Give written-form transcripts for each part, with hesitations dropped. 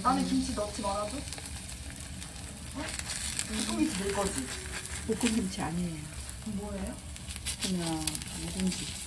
안에 김치 넣지 말아줘? 볶음김치 낼 거지? 볶음김치 아니에요. 뭐예요? 그냥 묵은지.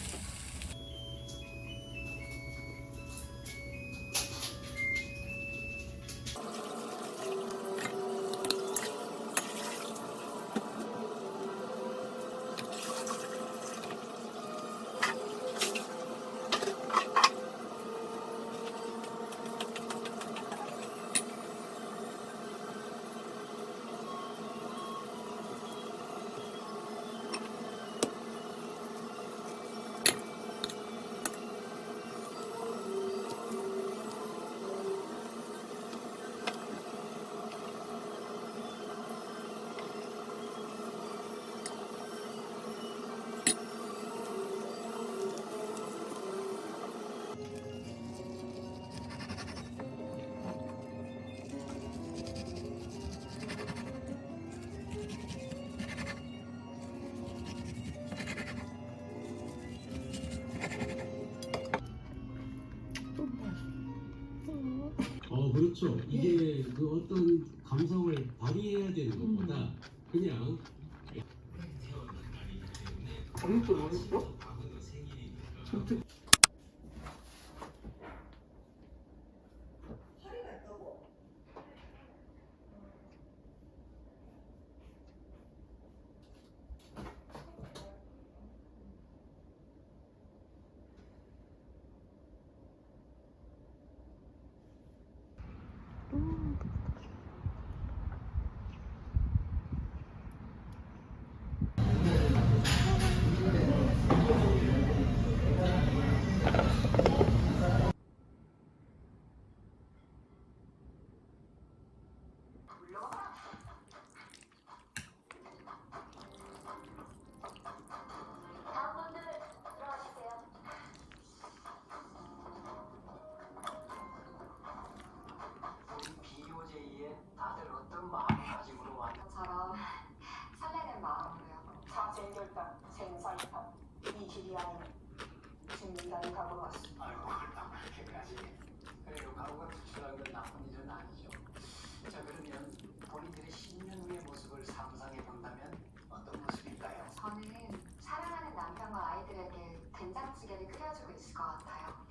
그렇죠. 이게 그 어떤 감성을 발휘해야 되는 것보다 그냥 어묵도 맛있어? 설레는 마음으로요. 자생결단, 생살판, 이 길이 아니면 진리라는 각오로 왔습니다. 아이고, 그렇게까지. 그래도 각오가 투철한 건 나쁜 일은 아니죠. 자, 그러면 본인들의 10년 후의 모습을 상상해 본다면 어떤 모습일까요? 저는 사랑하는 남편과 아이들에게 된장찌개를 끓여주고 있을 것 같아요.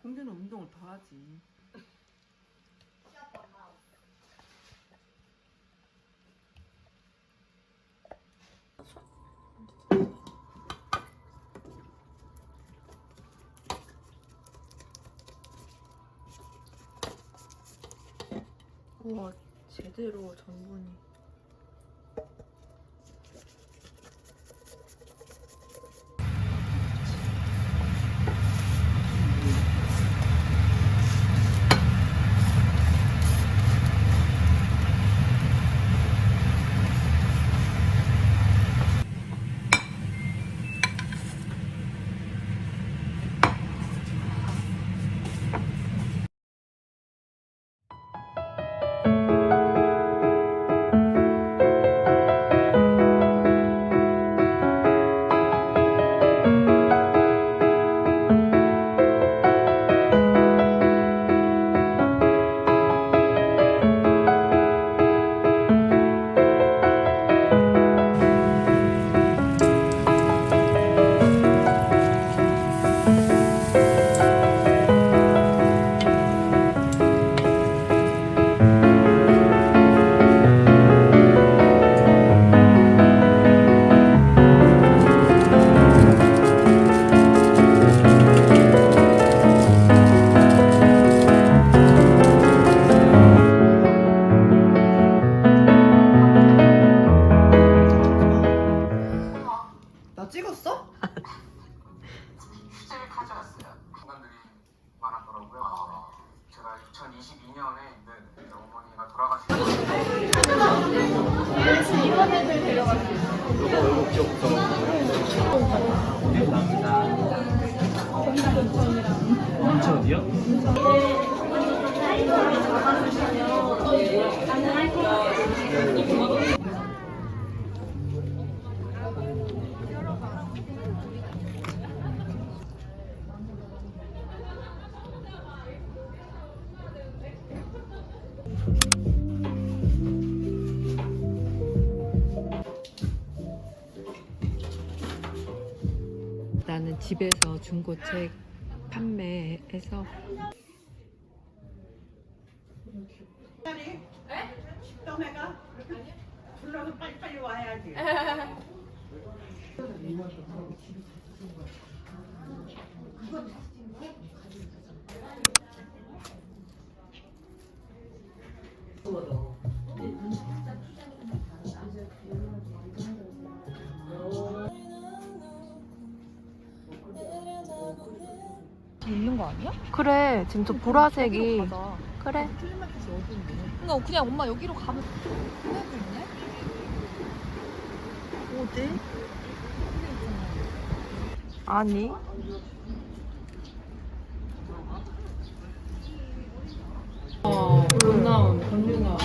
공주는 운동을 더 하지. 우와, 제대로 전분이. 나 찍었어? 휴재를 가져왔어요. 순간들이 많았더라고요. 제가 2022년에 어머니가 돌아가시고 온천이요? 드릴게요. 나는 집에서 중고책 판매해서 식당에가 불러서 빨리빨리 와야지. 있는 거 아니야? 그래 지금 저 보라색이 가자. 그래 그러니까 그냥 엄마 여기로 가면 어디? 아니 못 나온 건류나